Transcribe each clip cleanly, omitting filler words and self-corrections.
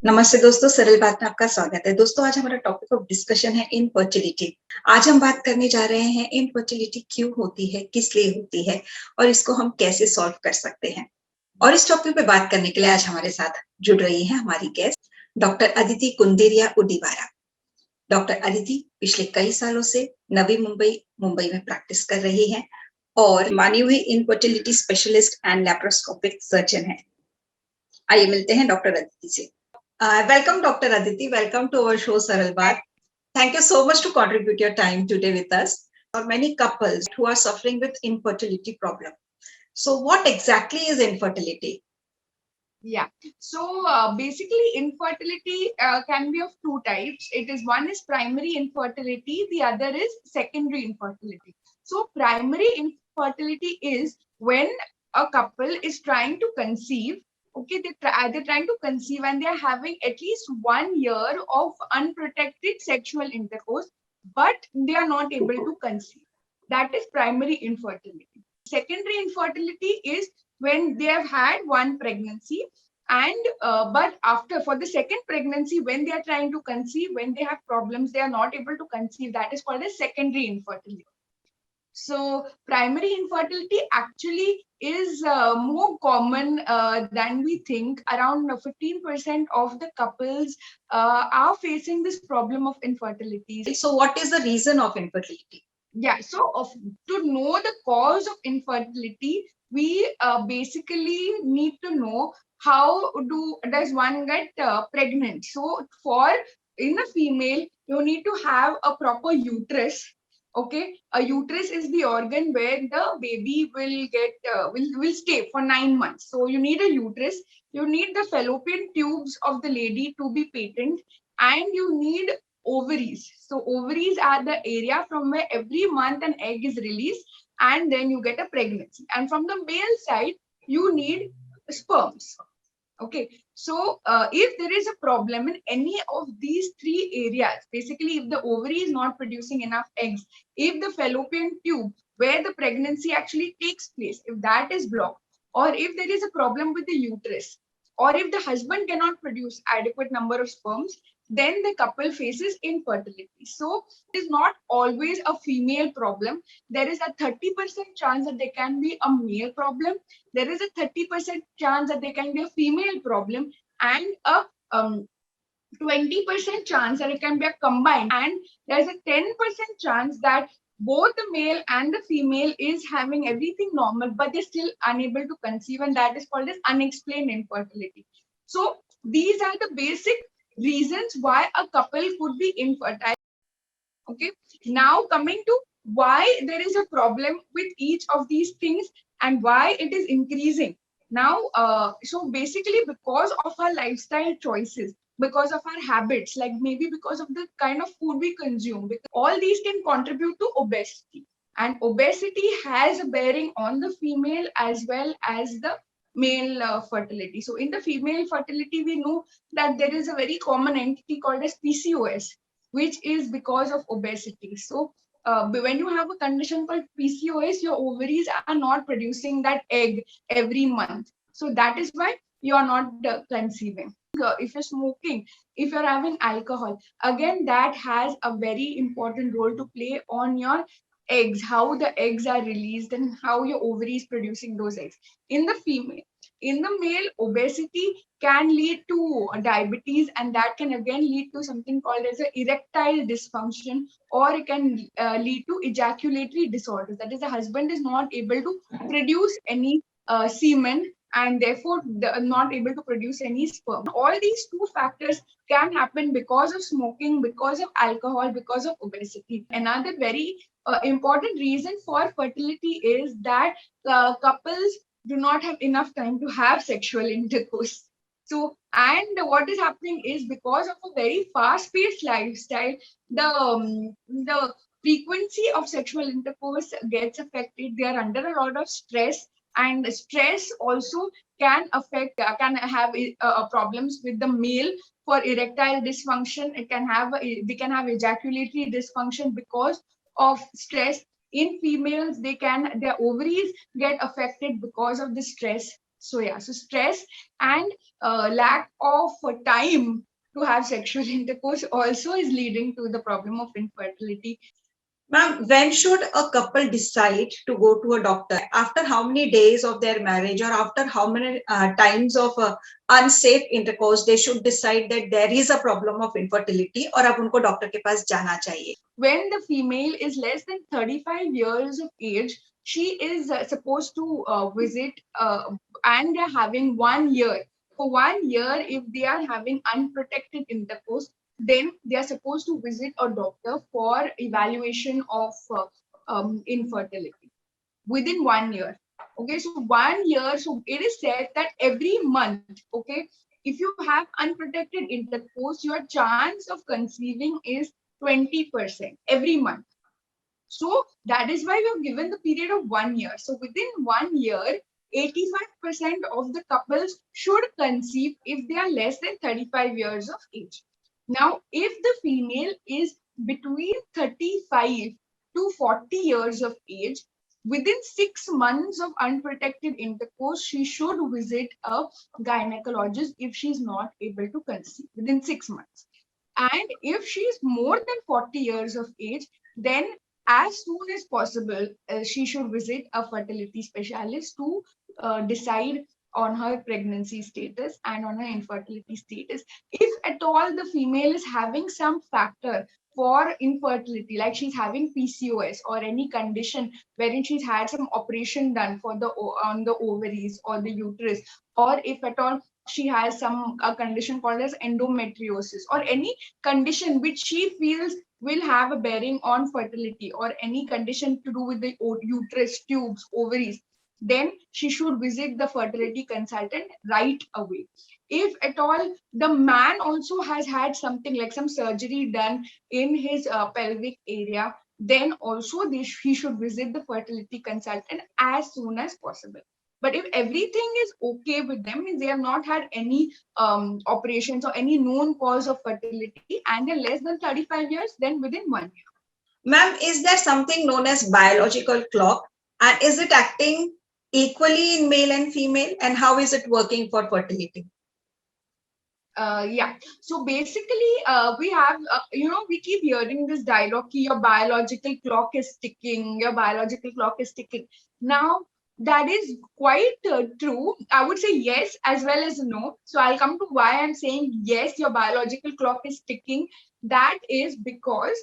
नमस्ते दोस्तों, सरल बात में आपका स्वागत है। दोस्तों, आज हमारा टॉपिक ऑफ डिस्कशन है इनफर्टिलिटी। आज हम बात करने जा रहे हैं इनफर्टिलिटी क्यों होती है, किस लिए होती है और इसको हम कैसे सॉल्व कर सकते हैं। और इस टॉपिक पे बात करने के लिए आज हमारे साथ जुड़ रही है हमारी guest doctor Aditi Kunderia Udiwara. Doctor Aditi पिछले कई सालों से नवी मुंबई में प्रैक्टिस कर रही है और मानी हुई infertility specialist and laparoscopic surgeon है। आइए मिलते हैं डॉक्टर अदिति से। Welcome, Dr. Aditi. Welcome to our show, Saral Baat. Thank you so much to contribute your time today with us. For many couples who are suffering with infertility problem. So, what exactly is infertility? Yeah. So basically, infertility can be of two types. One is primary infertility, the other is secondary infertility. So primary infertility is when a couple is trying to conceive. Okay, they're trying to conceive and they're having at least 1 year of unprotected sexual intercourse, but they are not able to conceive. That is primary infertility. Secondary infertility is when they have had one pregnancy and but after for the second pregnancy, when they are trying to conceive, when they have problems, they are not able to conceive. That is called as secondary infertility. So primary infertility actually is more common than we think. Around 15% of the couples are facing this problem of infertility. So, what is the reason of infertility? Yeah, so to know the cause of infertility, we basically need to know how does one get pregnant. So in a female, you need to have a proper uterus. Okay, a uterus is the organ where the baby will stay for 9 months. So you need a uterus, you need the fallopian tubes of the lady to be patent, and you need ovaries. So ovaries are the area from where every month an egg is released, and then you get a pregnancy. And from the male side, you need sperms. Okay, so if there is a problem in any of these three areas, basically if the ovary is not producing enough eggs, if the fallopian tube where the pregnancy actually takes place, if that is blocked, or if there is a problem with the uterus, or if the husband cannot produce adequate number of sperms, then the couple faces infertility. So it is not always a female problem. There is a 30% chance that there can be a male problem. There is a 30% chance that there can be a female problem, and a 20% chance that it can be a combined, and there's a 10% chance that both the male and the female is having everything normal, but they're still unable to conceive, and that is called as unexplained infertility. So these are the basic reasons why a couple could be infertile. Okay, now coming to why there is a problem with each of these things and why it is increasing. Now, so basically because of our lifestyle choices, because of our habits, like maybe because of the kind of food we consume, because all these can contribute to obesity. And obesity has a bearing on the female as well as the male fertility. So in the female fertility, we know that there is a very common entity called as PCOS, which is because of obesity. So when you have a condition called PCOS, your ovaries are not producing that egg every month. So that is why you are not conceiving. If you're smoking, if you're having alcohol, again, that has a very important role to play on your eggs, how the eggs are released and how your ovaries producing those eggs. In the female, in the male, obesity can lead to diabetes, and that can again lead to something called as a erectile dysfunction, or it can lead to ejaculatory disorders. That is, the husband is not able to produce any semen, and therefore not able to produce any sperm. All these two factors can happen because of smoking, because of alcohol, because of obesity. Another very important reason for fertility is that couples do not have enough time to have sexual intercourse. So, and what is happening is because of a very fast-paced lifestyle, the frequency of sexual intercourse gets affected. They are under a lot of stress, and stress also can affect, can have problems with the male for erectile dysfunction. They can have ejaculatory dysfunction because of stress. In females, their ovaries get affected because of the stress. So yeah, so stress and lack of time to have sexual intercourse also is leading to the problem of infertility. Ma'am, when should a couple decide to go to a doctor? After how many days of their marriage, or after how many times of unsafe intercourse, they should decide that there is a problem of infertility, और अब उनको doctor के पास जाना चाहिए? When the female is less than 35 years of age, she is supposed to visit, and they're having 1 year. For 1 year, if they are having unprotected intercourse, then they are supposed to visit a doctor for evaluation of infertility within 1 year. Okay, so 1 year, so it is said that every month, okay, if you have unprotected intercourse, your chance of conceiving is 20% every month. So that is why we have given the period of 1 year. So within 1 year, 85% of the couples should conceive if they are less than 35 years of age. Now, if the female is between 35 to 40 years of age, within 6 months of unprotected intercourse, she should visit a gynecologist if she is not able to conceive within 6 months. And if she is more than 40 years of age, then as soon as possible, she should visit a fertility specialist to decide on her pregnancy status and on her infertility status. If at all the female is having some factor for infertility, like she's having PCOS or any condition wherein she's had some operation done for the on the ovaries or the uterus, or if at all she has some a condition called as endometriosis, or any condition which she feels will have a bearing on fertility, or any condition to do with the uterus, tubes, ovaries, then she should visit the fertility consultant right away. If at all the man also has had something like some surgery done in his pelvic area, then also he should visit the fertility consultant as soon as possible. But if everything is okay with them, means they have not had any operations or any known cause of fertility, and they're less than 35 years, then within 1 year. Ma'am, is there something known as biological clock, and is it acting equally in male and female, and how is it working for fertility? Yeah, so basically we have we keep hearing this dialogue, your biological clock is ticking, your biological clock is ticking. Now that is quite true. I would say yes as well as no. So I'll come to why I'm saying yes, your biological clock is ticking. That is because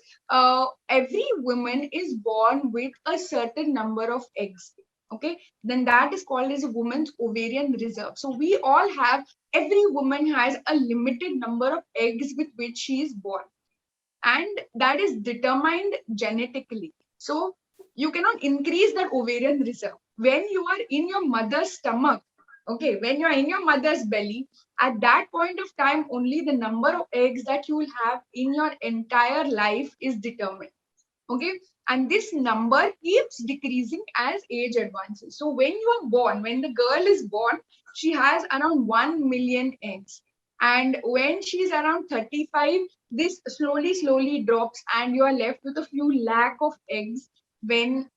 every woman is born with a certain number of eggs. Okay, then that is called as a woman's ovarian reserve. So we all have, every woman has a limited number of eggs with which she is born, and that is determined genetically. So you cannot increase that ovarian reserve when you are in your mother's stomach. Okay, when you are in your mother's belly, at that point of time, only the number of eggs that you will have in your entire life is determined. Okay, and this number keeps decreasing as age advances. So when you are born, when the girl is born, she has around 1 million eggs, and when she's around 35, this slowly drops, and you are left with a few lakh of eggs when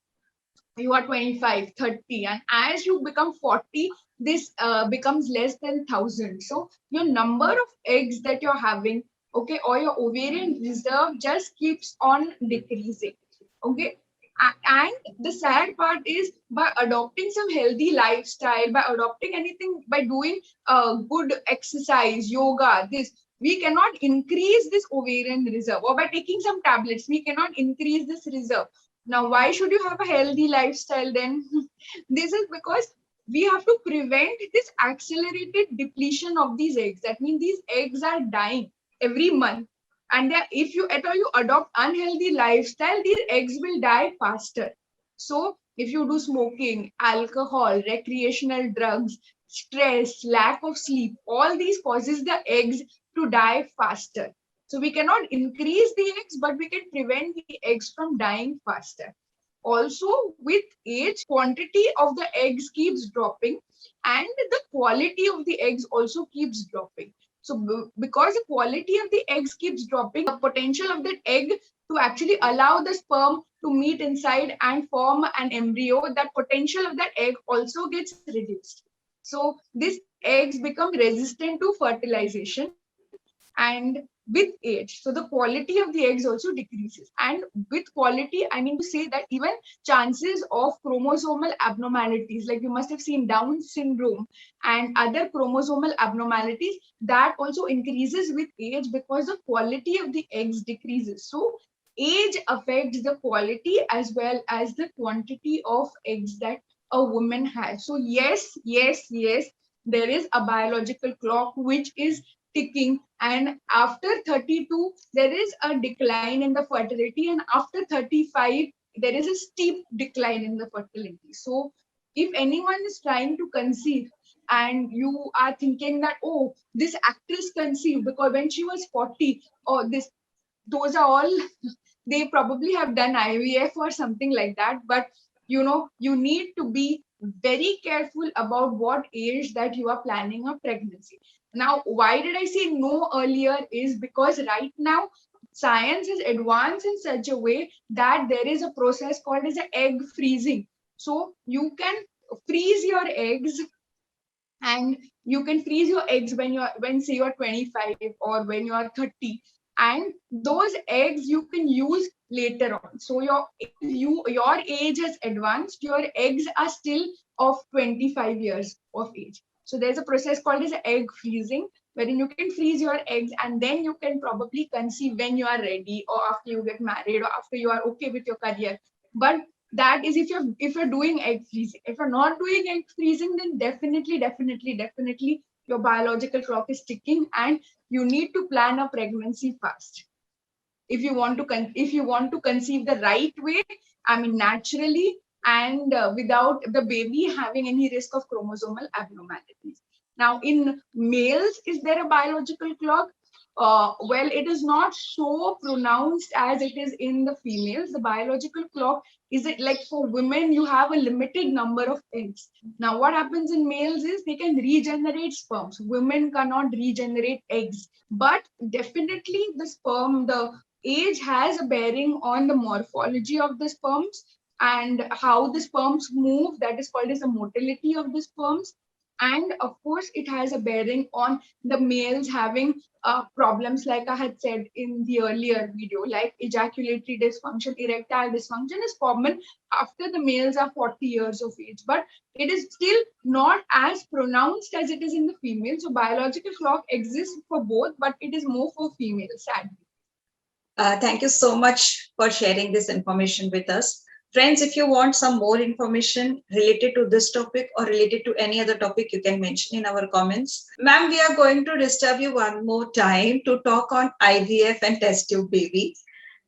you are 25, 30, and as you become 40, this becomes less than 1,000. So your number of eggs that you're having, okay, or your ovarian reserve just keeps on decreasing. Okay, and the sad part is, by adopting some healthy lifestyle, by adopting anything, by doing good exercise, yoga, this, we cannot increase this ovarian reserve, or by taking some tablets we cannot increase this reserve. Now why should you have a healthy lifestyle then? This is because we have to prevent this accelerated depletion of these eggs. That means these eggs are dying every month, and if you at all you adopt unhealthy lifestyle, these eggs will die faster. So if you do smoking, alcohol, recreational drugs, stress, lack of sleep, all these causes the eggs to die faster. So we cannot increase the eggs, but we can prevent the eggs from dying faster. Also, with age, quantity of the eggs keeps dropping, and the quality of the eggs also keeps dropping. So because the quality of the eggs keeps dropping, the potential of that egg to actually allow the sperm to meet inside and form an embryo, that potential of that egg also gets reduced. So these eggs become resistant to fertilization, and with age, so the quality of the eggs also decreases. And with quality, I mean to say that even chances of chromosomal abnormalities, like you must have seen Down syndrome and other chromosomal abnormalities, that also increases with age because the quality of the eggs decreases. So age affects the quality as well as the quantity of eggs that a woman has. So yes, there is a biological clock which is ticking, and after 32 there is a decline in the fertility, and after 35 there is a steep decline in the fertility. So if anyone is trying to conceive and you are thinking that, oh, this actress conceived because when she was 40, or this, those are all they probably have done IVF or something like that. But you need to be very careful about what age that you are planning a pregnancy. Now, why did I say no earlier? Is because right now science is advanced in such a way that there is a process called as egg freezing. So you can freeze your eggs, and you can freeze your eggs when say you're 25 or when you're 30, and those eggs you can use later on. So your age has advanced, your eggs are still of 25 years of age. So there's a process called as egg freezing, wherein you can freeze your eggs and then you can probably conceive when you are ready, or after you get married, or after you are okay with your career. But that is if you're doing egg freezing. If you're not doing egg freezing, then definitely your biological clock is ticking, and you need to plan a pregnancy fast if you want to if you want to conceive the right way, I mean naturally, and without the baby having any risk of chromosomal abnormalities. Now, in males, is there a biological clock? Well, it is not so pronounced as it is in the females. The biological clock is, it like for women, you have a limited number of eggs. Now, what happens in males is they can regenerate sperms. Women cannot regenerate eggs, but definitely the age has a bearing on the morphology of the sperms and how the sperms move. That is called as the motility of the sperms. And of course, it has a bearing on the males having problems, like I had said in the earlier video, like ejaculatory dysfunction, erectile dysfunction is common after the males are 40 years of age, but it is still not as pronounced as it is in the females. So biological clock exists for both, but it is more for females, sadly. Thank you so much for sharing this information with us. Friends, if you want some more information related to this topic or related to any other topic, you can mention in our comments. Ma'am, we are going to disturb you one more time to talk on IVF and test tube baby.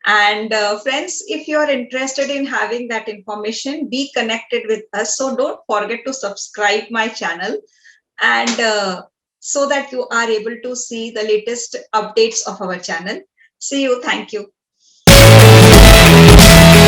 And friends, if you are interested in having that information, be connected with us. So don't forget to subscribe my channel, and so that you are able to see the latest updates of our channel. See you. Thank you.